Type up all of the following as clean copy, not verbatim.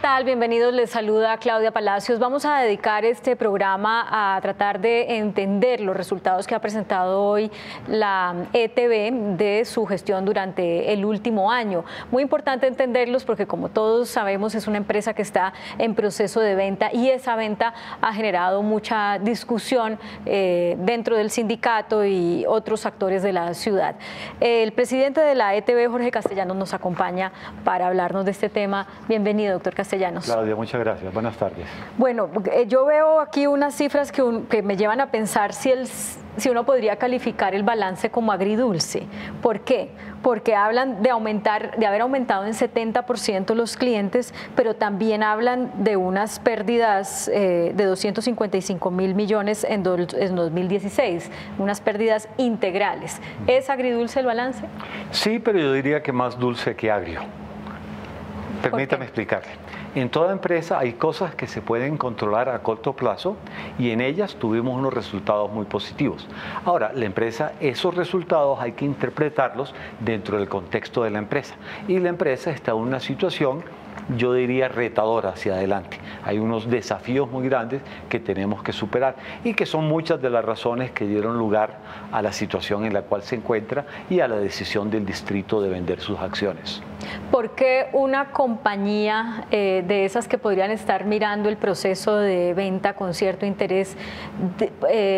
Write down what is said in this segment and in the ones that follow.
tal? Bienvenidos, les saluda Claudia Palacios. Vamos a dedicar este programa a tratar de entender los resultados que ha presentado hoy la ETB de su gestión durante el último año. Muy importante entenderlos porque, como todos sabemos, es una empresa que está en proceso de venta y esa venta ha generado mucha discusión dentro del sindicato y otros actores de la ciudad. El presidente de la ETB, Jorge Castellanos, nos acompaña para hablarnos de este tema. Bienvenido, doctor Castellanos. Claudia, muchas gracias. Buenas tardes. Bueno, yo veo aquí unas cifras que me llevan a pensar si uno podría calificar el balance como agridulce. ¿Por qué? Porque hablan de haber aumentado en 70% los clientes, pero también hablan de unas pérdidas de 255.000 millones en 2016, unas pérdidas integrales. ¿Es agridulce el balance? Sí, pero yo diría que más dulce que agrio. Permítame explicarle. En toda empresa hay cosas que se pueden controlar a corto plazo y en ellas tuvimos unos resultados muy positivos. Ahora, la empresa, esos resultados hay que interpretarlos dentro del contexto de la empresa. Y la empresa está en una situación, yo diría, retadora hacia adelante. Hay unos desafíos muy grandes que tenemos que superar y que son muchas de las razones que dieron lugar a la situación en la cual se encuentra y a la decisión del distrito de vender sus acciones. ¿Por qué una compañía de esas que podrían estar mirando el proceso de venta con cierto interés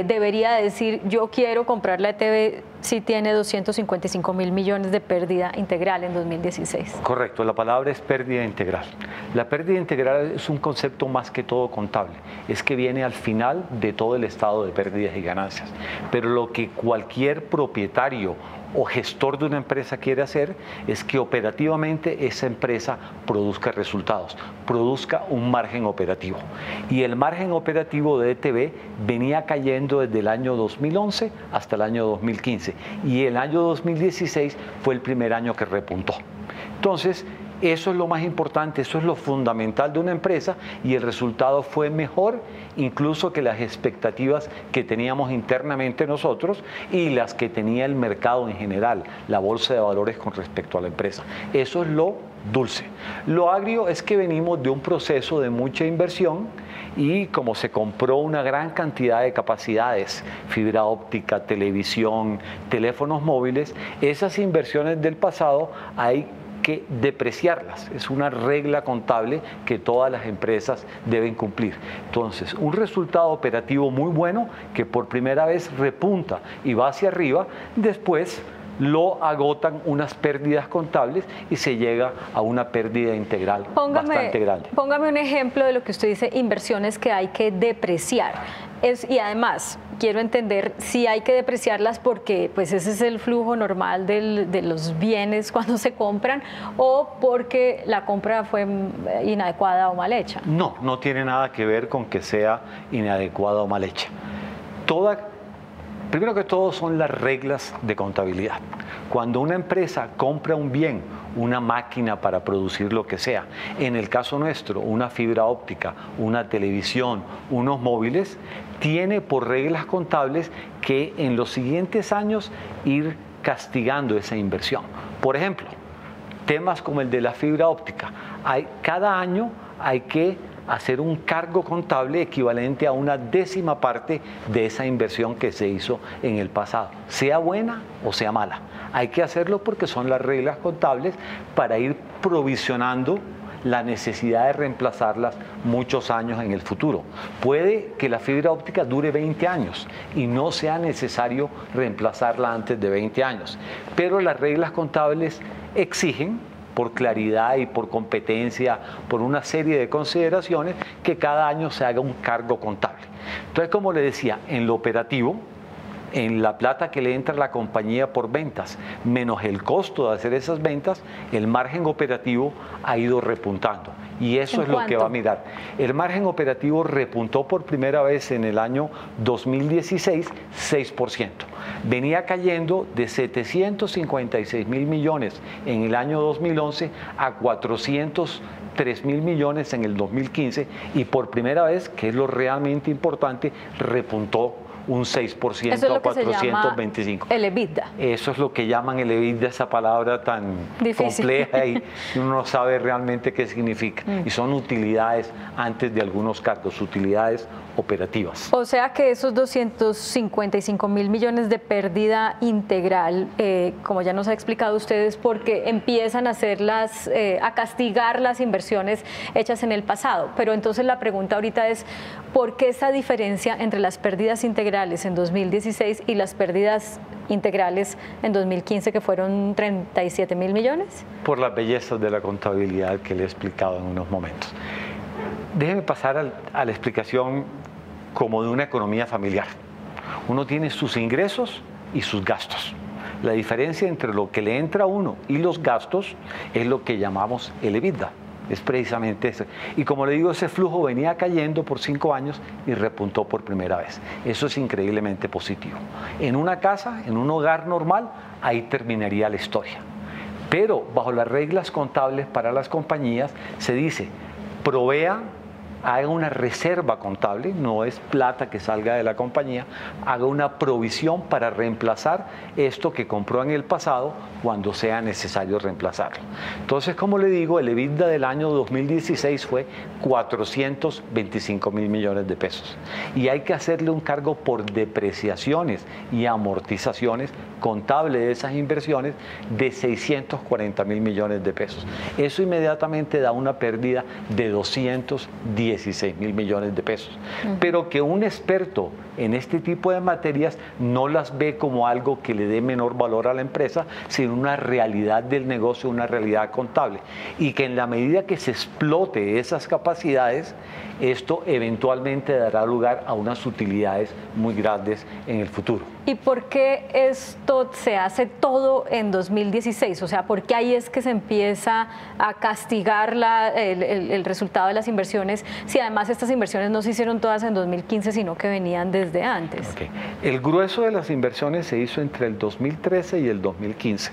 debería decir yo quiero comprar la ETB si tiene 255.000 millones de pérdida integral en 2016? Correcto, la palabra es pérdida integral. La pérdida integral es un concepto más que todo contable, es que viene al final de todo el estado de pérdidas y ganancias. Pero lo que cualquier propietario o gestor de una empresa quiere hacer es que operativamente esa empresa produzca resultados, produzca un margen operativo. Y el margen operativo de ETB venía cayendo desde el año 2011 hasta el año 2015 y el año 2016 fue el primer año que repuntó. Entonces, eso es lo más importante, eso es lo fundamental de una empresa y el resultado fue mejor incluso que las expectativas que teníamos internamente nosotros y las que tenía el mercado en general, la bolsa de valores con respecto a la empresa. Eso es lo dulce. Lo agrio es que venimos de un proceso de mucha inversión y como se compró una gran cantidad de capacidades, fibra óptica, televisión, teléfonos móviles, esas inversiones del pasado hay que depreciarlas. Es una regla contable que todas las empresas deben cumplir. Entonces, un resultado operativo muy bueno que por primera vez repunta y va hacia arriba, después lo agotan unas pérdidas contables y se llega a una pérdida integral bastante grande. Póngame un ejemplo de lo que usted dice, inversiones que hay que depreciar. Y además, quiero entender si hay que depreciarlas porque pues ese es el flujo normal de los bienes cuando se compran o porque la compra fue inadecuada o mal hecha. No, no tiene nada que ver con que sea inadecuada o mal hecha. Primero que todo son las reglas de contabilidad. Cuando una empresa compra un bien, una máquina para producir lo que sea, en el caso nuestro, una fibra óptica, una televisión, unos móviles, tiene por reglas contables que en los siguientes años ir castigando esa inversión. Por ejemplo, temas como el de la fibra óptica. Cada año hay que hacer un cargo contable equivalente a una décima parte de esa inversión que se hizo en el pasado, sea buena o sea mala. Hay que hacerlo porque son las reglas contables para ir provisionando la necesidad de reemplazarlas muchos años en el futuro. Puede que la fibra óptica dure 20 años y no sea necesario reemplazarla antes de 20 años, pero las reglas contables exigen, por claridad y por competencia, por una serie de consideraciones, que cada año se haga un cargo contable. Entonces, como le decía, en lo operativo, en la plata que le entra a la compañía por ventas, menos el costo de hacer esas ventas, el margen operativo ha ido repuntando. Y eso es lo que va a mirar. El margen operativo repuntó por primera vez en el año 2016, 6%. Venía cayendo de 756.000 millones en el año 2011 a 403.000 millones en el 2015 y por primera vez, que es lo realmente importante, repuntó un 6% Eso es a lo que se llama 425. el EBITDA. Eso es lo que llaman el EBITDA, esa palabra tan difícil, compleja y uno no sabe realmente qué significa. Y son utilidades antes de algunos cargos, utilidades operativas. O sea que esos 255 mil millones de pérdida integral, como ya nos ha explicado ustedes, porque empiezan a hacerlas, a castigar las inversiones hechas en el pasado. Pero entonces la pregunta ahorita es, ¿por qué esa diferencia entre las pérdidas integrales en 2016 y las pérdidas integrales en 2015, que fueron 37 mil millones? Por las bellezas de la contabilidad que le he explicado en unos momentos. Déjeme pasar a la explicación como de una economía familiar. Uno tiene sus ingresos y sus gastos. La diferencia entre lo que le entra a uno y los gastos es lo que llamamos el EBITDA. Es precisamente eso. Y como le digo, ese flujo venía cayendo por 5 años y repuntó por primera vez. Eso es increíblemente positivo. En una casa, en un hogar normal, ahí terminaría la historia. Pero bajo las reglas contables para las compañías se dice, provea, haga una reserva contable, no es plata que salga de la compañía, haga una provisión para reemplazar esto que compró en el pasado cuando sea necesario reemplazarlo. Entonces, como le digo, el EBITDA del año 2016 fue 425 mil millones de pesos. Y hay que hacerle un cargo por depreciaciones y amortizaciones contable de esas inversiones de 640 mil millones de pesos. Eso inmediatamente da una pérdida de 216 mil millones de pesos. Pero que un experto en este tipo de materias no las ve como algo que le dé menor valor a la empresa, sino una realidad del negocio, una realidad contable. Y que en la medida que se explote esas capacidades, esto eventualmente dará lugar a unas utilidades muy grandes en el futuro. ¿Y por qué esto se hace todo en 2016? O sea, ¿por qué ahí es que se empieza a castigar el resultado de las inversiones, si además estas inversiones no se hicieron todas en 2015, sino que venían desde antes? Okay. El grueso de las inversiones se hizo entre el 2013 y el 2015.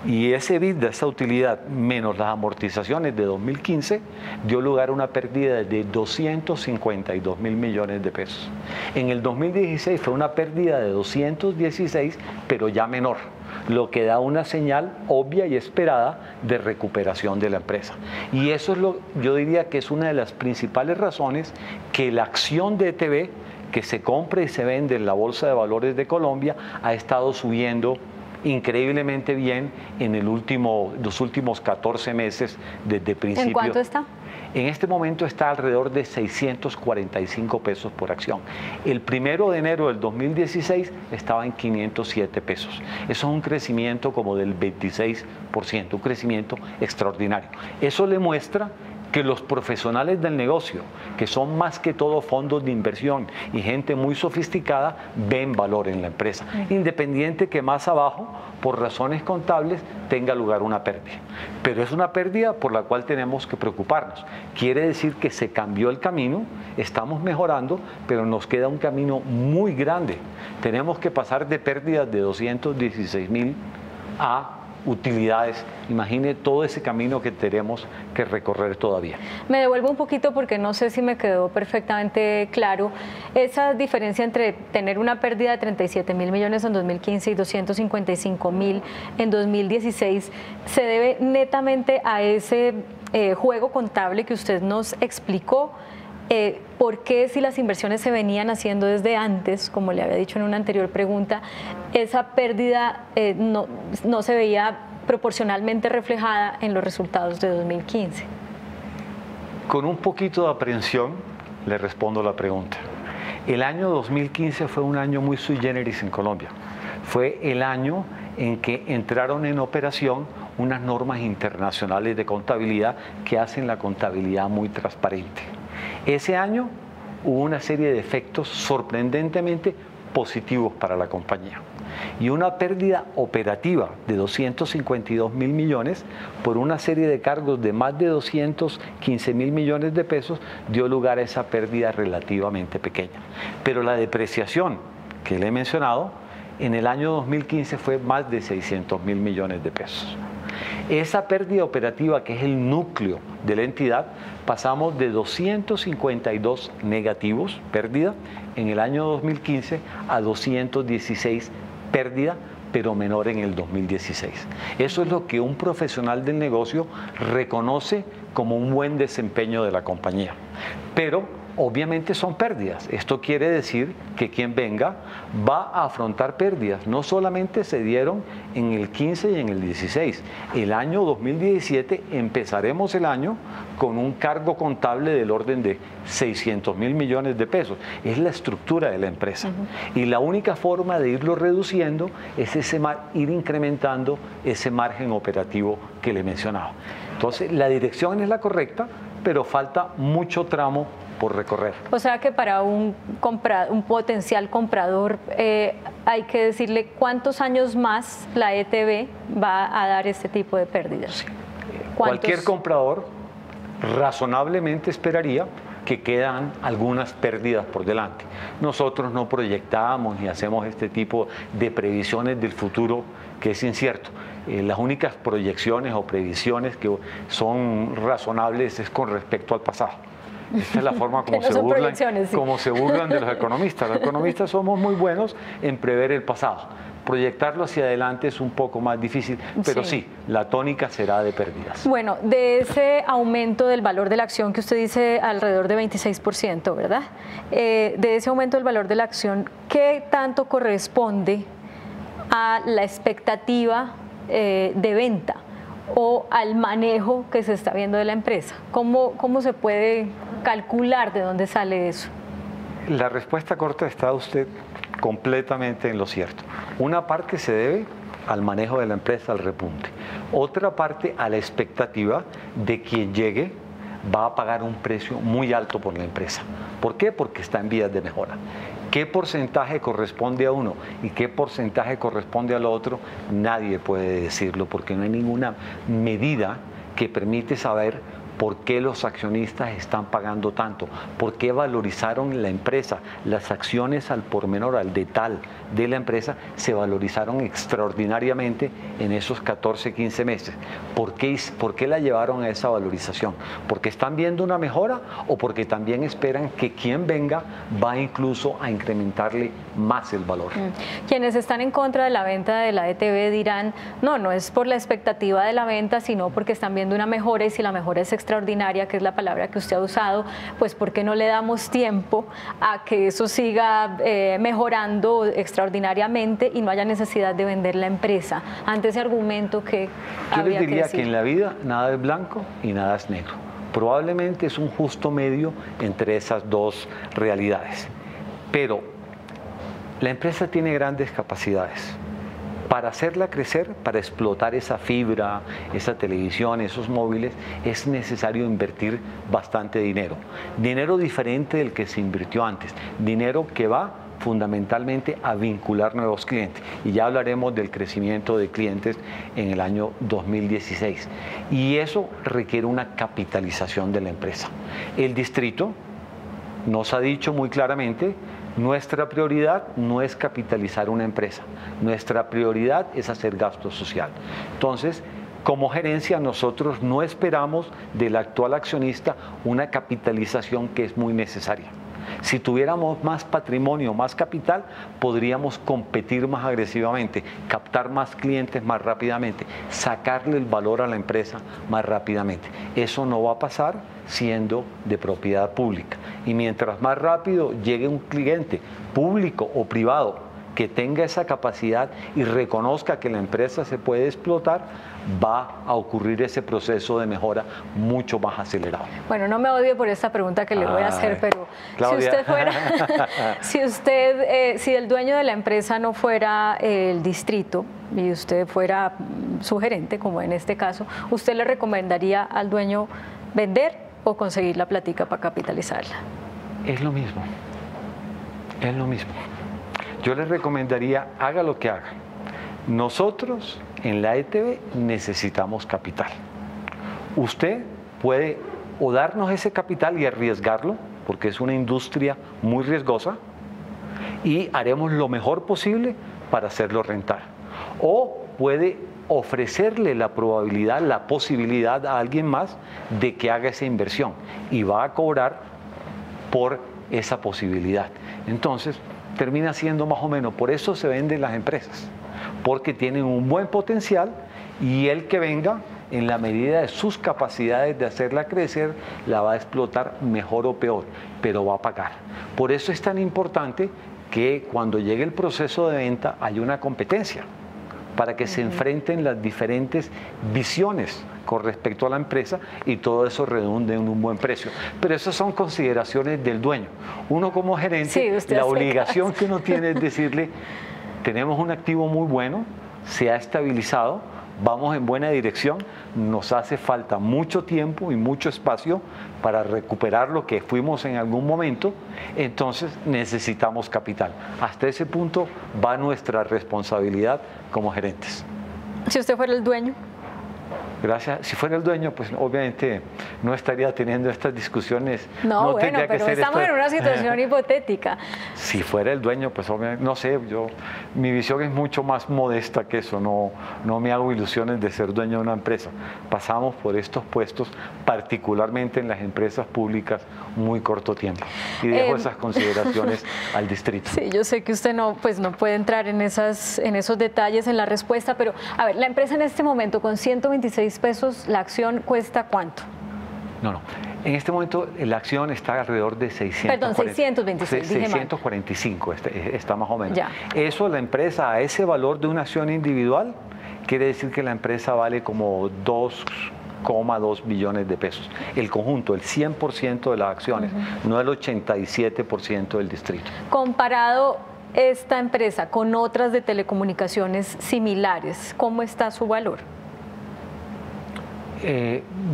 Y ese EBITDA, esa utilidad, menos las amortizaciones de 2015, dio lugar a una pérdida de 252 mil millones de pesos. En el 2016 fue una pérdida de 216, pero ya menor, lo que da una señal obvia y esperada de recuperación de la empresa. Y eso es yo diría que es una de las principales razones que la acción de ETB, que se compra y se vende en la Bolsa de Valores de Colombia, ha estado subiendo increíblemente bien en los últimos 14 meses desde principio. ¿En cuánto está? En este momento está alrededor de 645 pesos por acción. El 1 de enero del 2016 estaba en 507 pesos. Eso es un crecimiento como del 26%, un crecimiento extraordinario. Eso le muestra que los profesionales del negocio, que son más que todo fondos de inversión y gente muy sofisticada, ven valor en la empresa, independiente que más abajo, por razones contables, tenga lugar una pérdida. Pero es una pérdida por la cual tenemos que preocuparnos. Quiere decir que se cambió el camino, estamos mejorando, pero nos queda un camino muy grande. Tenemos que pasar de pérdidas de 216 mil a utilidades. Imagine todo ese camino que tenemos que recorrer todavía. Me devuelvo un poquito porque no sé si me quedó perfectamente claro. Esa diferencia entre tener una pérdida de 37 mil millones en 2015 y 255 mil en 2016 se debe netamente a ese juego contable que usted nos explicó. ¿Por qué, si las inversiones se venían haciendo desde antes, como le había dicho en una anterior pregunta, esa pérdida no se veía proporcionalmente reflejada en los resultados de 2015? Con un poquito de aprehensión le respondo la pregunta. El año 2015 fue un año muy sui generis en Colombia. Fue el año en que entraron en operación unas normas internacionales de contabilidad que hacen la contabilidad muy transparente. Ese año hubo una serie de efectos sorprendentemente positivos para la compañía y una pérdida operativa de 252 mil millones por una serie de cargos de más de 215 mil millones de pesos dio lugar a esa pérdida relativamente pequeña. Pero la depreciación que le he mencionado en el año 2015 fue más de 600 mil millones de pesos. Esa pérdida operativa, que es el núcleo de la entidad, pasamos de 252 negativos, pérdida, en el año 2015 a 216 pérdida, pero menor en el 2016. Eso es lo que un profesional del negocio reconoce como un buen desempeño de la compañía. Pero obviamente son pérdidas. Esto quiere decir que quien venga va a afrontar pérdidas. No solamente se dieron en el 15 y en el 16. El año 2017 empezaremos el año con un cargo contable del orden de 600.000 millones de pesos. Es la estructura de la empresa. Y la única forma de irlo reduciendo es ir incrementando ese margen operativo que le mencionaba. Entonces, la dirección es la correcta, pero falta mucho tramo por recorrer. O sea que para un potencial comprador hay que decirle cuántos años más la ETB va a dar este tipo de pérdidas. Sí. Cualquier comprador razonablemente esperaría que quedan algunas pérdidas por delante. Nosotros no proyectamos ni hacemos este tipo de previsiones del futuro que es incierto. Las únicas proyecciones o previsiones que son razonables es con respecto al pasado. Esta es la forma como, se burlan de los economistas. Los economistas somos muy buenos en prever el pasado. Proyectarlo hacia adelante es un poco más difícil, pero sí, la tónica será de pérdidas. Bueno, de ese aumento del valor de la acción que usted dice alrededor de 26%, ¿verdad? De ese aumento del valor de la acción, ¿qué tanto corresponde a la expectativa de venta o al manejo que se está viendo de la empresa? ¿Cómo se puede calcular de dónde sale eso? La respuesta corta está usted completamente en lo cierto. Una parte se debe al manejo de la empresa, al repunte. Otra parte a la expectativa de quien llegue va a pagar un precio muy alto por la empresa. ¿Por qué? Porque está en vías de mejora. ¿Qué porcentaje corresponde a uno y qué porcentaje corresponde al otro? Nadie puede decirlo porque no hay ninguna medida que permite saber por qué los accionistas están pagando tanto, por qué valorizaron la empresa. Las acciones al por menor, al detal de la empresa, se valorizaron extraordinariamente en esos 14, 15 meses. ¿Por qué la llevaron a esa valorización? ¿Porque están viendo una mejora o porque también esperan que quien venga va incluso a incrementarle más el valor? Quienes están en contra de la venta de la ETB dirán, no es por la expectativa de la venta, sino porque están viendo una mejora, y si la mejora es extraordinaria, que es la palabra que usted ha usado, pues ¿por qué no le damos tiempo a que eso siga mejorando extraordinariamente y no haya necesidad de vender la empresa? Ante ese argumento que yo les diría que en la vida nada es blanco y nada es negro. Probablemente es un justo medio entre esas dos realidades. Pero la empresa tiene grandes capacidades. Para hacerla crecer, para explotar esa fibra, esa televisión, esos móviles, es necesario invertir bastante dinero. Dinero diferente del que se invirtió antes. Dinero que va fundamentalmente a vincular nuevos clientes. Y ya hablaremos del crecimiento de clientes en el año 2016. Y eso requiere una capitalización de la empresa. El distrito nos ha dicho muy claramente: nuestra prioridad no es capitalizar una empresa, nuestra prioridad es hacer gasto social. Entonces, como gerencia, nosotros no esperamos del actual accionista una capitalización que es muy necesaria. Si tuviéramos más patrimonio, más capital, podríamos competir más agresivamente, captar más clientes más rápidamente, sacarle el valor a la empresa más rápidamente. Eso no va a pasar siendo de propiedad pública. Y mientras más rápido llegue un cliente público o privado que tenga esa capacidad y reconozca que la empresa se puede explotar, va a ocurrir ese proceso de mejora mucho más acelerado. Bueno, no me odie por esta pregunta que le voy a hacer, pero Claudia, si usted fuera, si el dueño de la empresa no fuera el distrito y usted fuera su gerente, como en este caso, ¿usted le recomendaría al dueño vender o conseguir la plática para capitalizarla? Es lo mismo, es lo mismo. Yo les recomendaría, haga lo que haga. Nosotros en la ETB necesitamos capital. Usted puede o darnos ese capital y arriesgarlo, porque es una industria muy riesgosa, y haremos lo mejor posible para hacerlo rentar. O puede ofrecerle la probabilidad, la posibilidad a alguien más de que haga esa inversión y va a cobrar por esa posibilidad. Entonces, termina siendo más o menos, por eso se venden las empresas, porque tienen un buen potencial y el que venga, en la medida de sus capacidades de hacerla crecer, la va a explotar mejor o peor, pero va a pagar. Por eso es tan importante que cuando llegue el proceso de venta haya una competencia, para que se enfrenten las diferentes visiones con respecto a la empresa y todo eso redunde en un buen precio. Pero esas son consideraciones del dueño. Uno como gerente, la obligación que uno tiene es decirle, tenemos un activo muy bueno, se ha estabilizado, vamos en buena dirección, nos hace falta mucho tiempo y mucho espacio para recuperar lo que fuimos en algún momento, entonces necesitamos capital. Hasta ese punto va nuestra responsabilidad como gerentes. Si usted fuera el dueño. Gracias. Si fuera el dueño, pues obviamente no estaría teniendo estas discusiones. No, bueno, pero estamos en una situación hipotética. Si fuera el dueño, pues obviamente, no sé, mi visión es mucho más modesta que eso, no me hago ilusiones de ser dueño de una empresa. Pasamos por estos puestos, particularmente en las empresas públicas, muy corto tiempo. Y dejo esas consideraciones al distrito. Sí, yo sé que usted no puede entrar en esos detalles en la respuesta, pero a ver, la empresa en este momento con 126 pesos, ¿la acción cuesta cuánto? No. En este momento la acción está alrededor de 645 está más o menos. Ya. Eso, la empresa, a ese valor de una acción individual, quiere decir que la empresa vale como 2,2 billones de pesos. El conjunto, el 100% de las acciones, no el 87% del distrito. Comparado esta empresa con otras de telecomunicaciones similares, ¿cómo está su valor?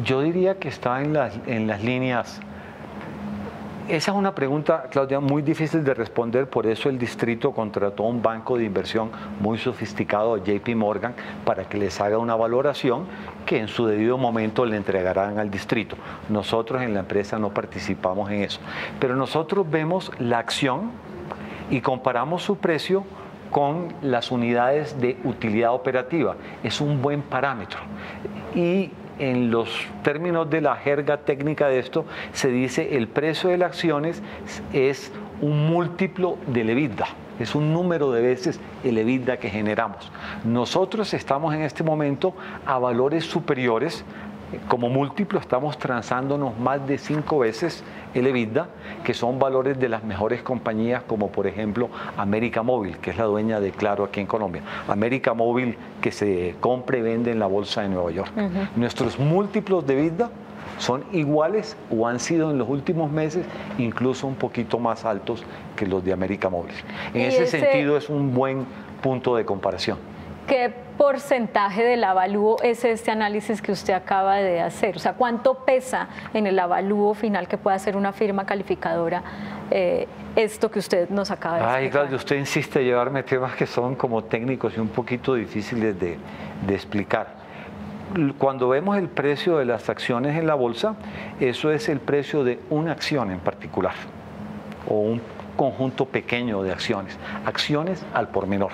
Yo diría que está en las líneas. Esa es una pregunta, Claudia, muy difícil de responder, por eso el distrito contrató un banco de inversión muy sofisticado, JP Morgan, para que les haga una valoración que en su debido momento le entregarán al distrito. Nosotros en la empresa no participamos en eso, pero nosotros vemos la acción y comparamos su precio con las unidades de utilidad operativa. Es un buen parámetro. Y en los términos de la jerga técnica de esto, se dice el precio de las acciones es un múltiplo del EBITDA, es un número de veces el EBITDA que generamos. Nosotros estamos en este momento a valores superiores. Como múltiplo estamos transándonos más de 5 veces el EBITDA, que son valores de las mejores compañías como por ejemplo América Móvil, que es la dueña de Claro aquí en Colombia. América Móvil, que se compra y vende en la bolsa de Nueva York. Nuestros múltiplos de EBITDA son iguales o han sido en los últimos meses incluso un poquito más altos que los de América Móvil. En ese sentido es un buen punto de comparación. ¿Qué porcentaje del avalúo es este análisis que usted acaba de hacer? O sea, ¿cuánto pesa en el avalúo final que puede hacer una firma calificadora esto que usted nos acaba de explicar? Ay, claro, usted insiste en llevarme temas que son como técnicos y un poquito difíciles de explicar. Cuando vemos el precio de las acciones en la bolsa, eso es el precio de una acción en particular o un conjunto pequeño de acciones al por menor.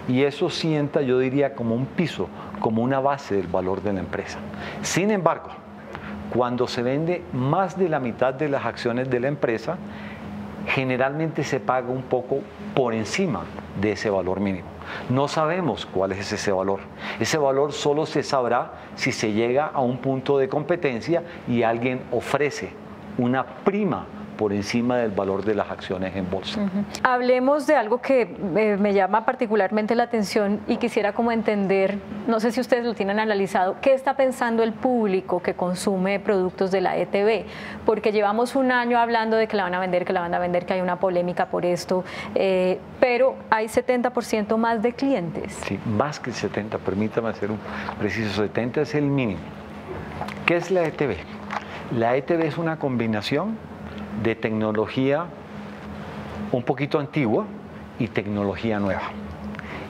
Y eso sienta, yo diría, como un piso, como una base del valor de la empresa. Sin embargo, cuando se vende más de la mitad de las acciones de la empresa, generalmente se paga un poco por encima de ese valor mínimo. No sabemos cuál es ese valor. Ese valor solo se sabrá si se llega a un punto de competencia y alguien ofrece una prima por encima del valor de las acciones en bolsa. Hablemos de algo que me llama particularmente la atención y quisiera como entender, no sé si ustedes lo tienen analizado, ¿qué está pensando el público que consume productos de la ETB? Porque llevamos un año hablando de que la van a vender, que hay una polémica por esto, pero hay 70% más de clientes. Sí, más que el 70, permítame hacer un preciso, 70 es el mínimo. ¿Qué es la ETB? La ETB es una combinación de tecnología un poquito antigua y tecnología nueva.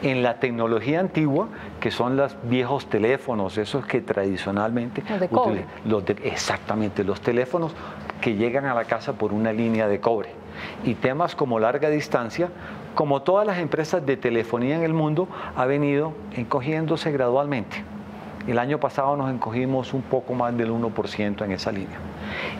En la tecnología antigua que son los viejos teléfonos, esos que tradicionalmente... Los de cobre. Exactamente, los teléfonos que llegan a la casa por una línea de cobre. Y temas como larga distancia, como todas las empresas de telefonía en el mundo, ha venido encogiéndose gradualmente. El año pasado nos encogimos un poco más del 1% en esa línea.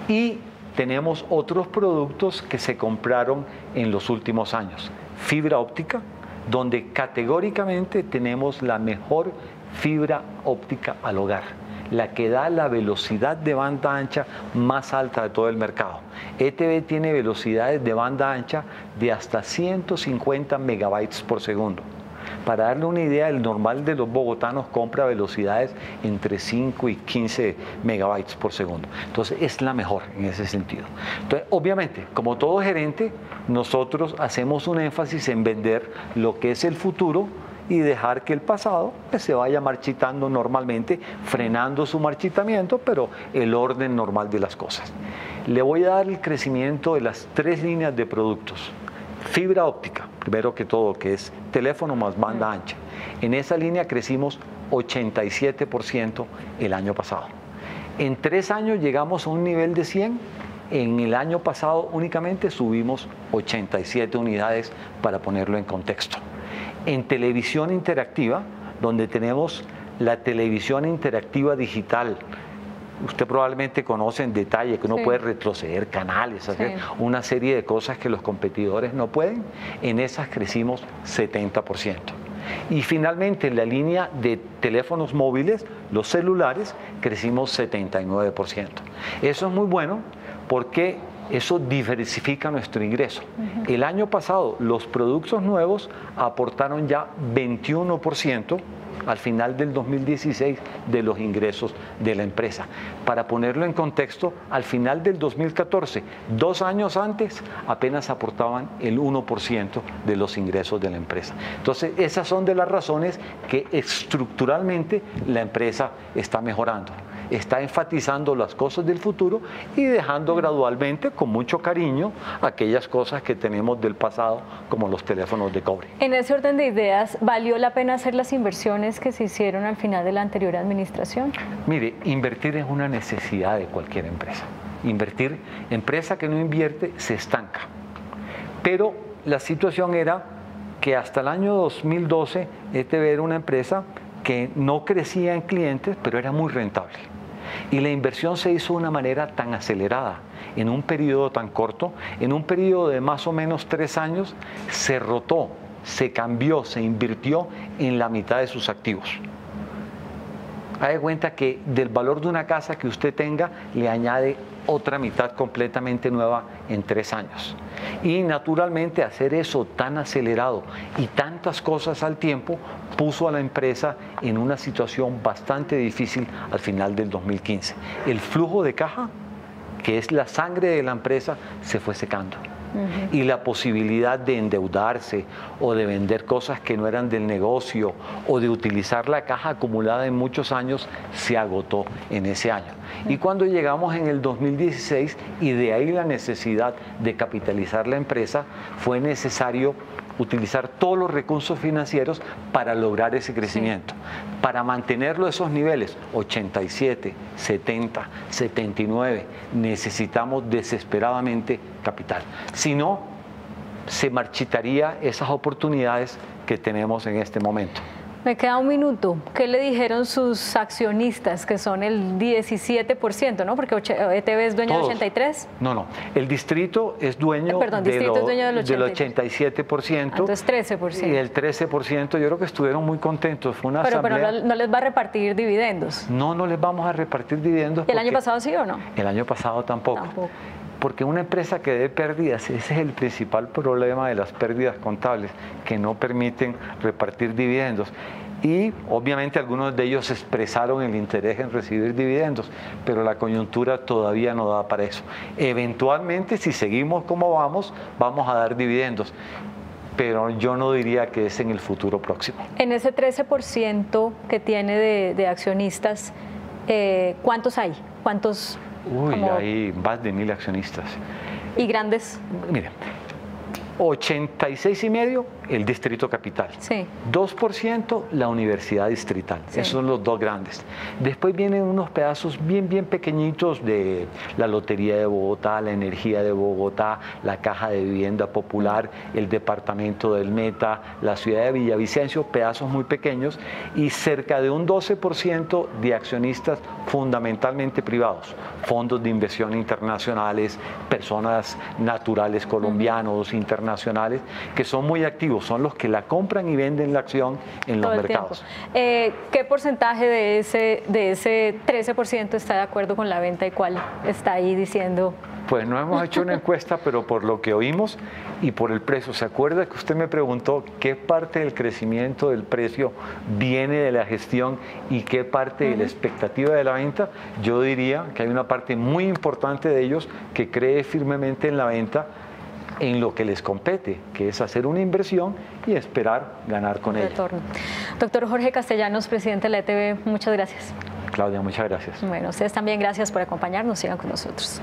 Y tenemos otros productos que se compraron en los últimos años. Fibra óptica, donde categóricamente tenemos la mejor fibra óptica al hogar, la que da la velocidad de banda ancha más alta de todo el mercado. ETB tiene velocidades de banda ancha de hasta 150 megabytes por segundo. Para darle una idea, el normal de los bogotanos compra velocidades entre 5 y 15 megabytes por segundo. Entonces es la mejor en ese sentido. Entonces, obviamente, como todo gerente, nosotros hacemos un énfasis en vender lo que es el futuro y dejar que el pasado pues, se vaya marchitando normalmente, frenando su marchitamiento, pero el orden normal de las cosas. Le voy a dar el crecimiento de las 3 líneas de productos. Fibra óptica, primero que todo, que es teléfono más banda ancha. En esa línea crecimos 87% el año pasado. En 3 años llegamos a un nivel de 100. En el año pasado únicamente subimos 87 unidades para ponerlo en contexto. En televisión interactiva, donde tenemos la televisión interactiva digital, usted probablemente conoce en detalle que uno puede retroceder canales, hacer una serie de cosas que los competidores no pueden. En esas crecimos 70%. Y finalmente en la línea de teléfonos móviles, los celulares, crecimos 79%. Eso es muy bueno porque eso diversifica nuestro ingreso. El año pasado los productos nuevos aportaron ya 21% al final del 2016 de los ingresos de la empresa. Para ponerlo en contexto, al final del 2014, 2 años antes, apenas aportaban el 1% de los ingresos de la empresa. Entonces, esas son de las razones que estructuralmente la empresa está mejorando. Está enfatizando las cosas del futuro y dejando gradualmente, con mucho cariño, aquellas cosas que tenemos del pasado, como los teléfonos de cobre. En ese orden de ideas, ¿valió la pena hacer las inversiones que se hicieron al final de la anterior administración? Mire, invertir es una necesidad de cualquier empresa. Invertir, empresa que no invierte, se estanca. Pero la situación era que hasta el año 2012, ETB era una empresa que no crecía en clientes, pero era muy rentable. Y la inversión se hizo de una manera tan acelerada, en un periodo tan corto, en un periodo de más o menos 3 años, se rotó, se cambió, se invirtió en la mitad de sus activos. Haga cuenta que del valor de una casa que usted tenga, le añade otra mitad completamente nueva en 3 años. Y naturalmente hacer eso tan acelerado y tantas cosas al tiempo puso a la empresa en una situación bastante difícil al final del 2015. El flujo de caja, que es la sangre de la empresa, se fue secando. Y la posibilidad de endeudarse o de vender cosas que no eran del negocio o de utilizar la caja acumulada en muchos años se agotó en ese año. Y cuando llegamos en el 2016, y de ahí la necesidad de capitalizar la empresa, fue necesario utilizar todos los recursos financieros para lograr ese crecimiento. Para mantenerlo a esos niveles, 87, 70, 79, necesitamos desesperadamente capital. Si no, se marchitaría esas oportunidades que tenemos en este momento. Me queda un minuto. ¿Qué le dijeron sus accionistas, que son el 17%, ¿no? Porque ETB es dueño Todos. del 83%. No. El distrito es dueño, Distrito es dueño del 87%. Entonces 13%. Y el 13%, yo creo que estuvieron muy contentos. Fue una asamblea. Pero no les va a repartir dividendos. No les vamos a repartir dividendos. ¿Y el año pasado sí o no? El año pasado tampoco. Porque una empresa que dé pérdidas, ese es el principal problema de las pérdidas contables, que no permiten repartir dividendos. Y obviamente algunos de ellos expresaron el interés en recibir dividendos, pero la coyuntura todavía no da para eso. Eventualmente, si seguimos como vamos a dar dividendos, pero yo no diría que es en el futuro próximo. En ese 13% que tiene de accionistas, ¿cuántos hay? ¿Cuántos? Hay más de 1000 accionistas. ¿Y grandes? Mire, 86,5% el Distrito Capital. Sí. 2% la Universidad Distrital. Sí. Esos son los dos grandes. Después vienen unos pedazos bien pequeñitos de la Lotería de Bogotá, la Energía de Bogotá, la Caja de Vivienda Popular, el Departamento del Meta, la ciudad de Villavicencio, pedazos muy pequeños, y cerca de un 12% de accionistas fundamentalmente privados, fondos de inversión internacionales, personas naturales colombianos, internacionales, que son muy activos, son los que la compran y venden la acción en los mercados. ¿Qué porcentaje de ese 13% está de acuerdo con la venta y cuál está ahí diciendo? Pues no hemos hecho una encuesta, pero por lo que oímos y por el precio. ¿Se acuerda que usted me preguntó qué parte del crecimiento del precio viene de la gestión y qué parte de la expectativa de la venta? Yo diría que hay una parte muy importante de ellos que cree firmemente en la venta, en lo que les compete, que es hacer una inversión y esperar ganar con ella. Doctor Jorge Castellanos, presidente de la ETB, muchas gracias. Claudia, muchas gracias. Bueno, ustedes también gracias por acompañarnos, sigan con nosotros.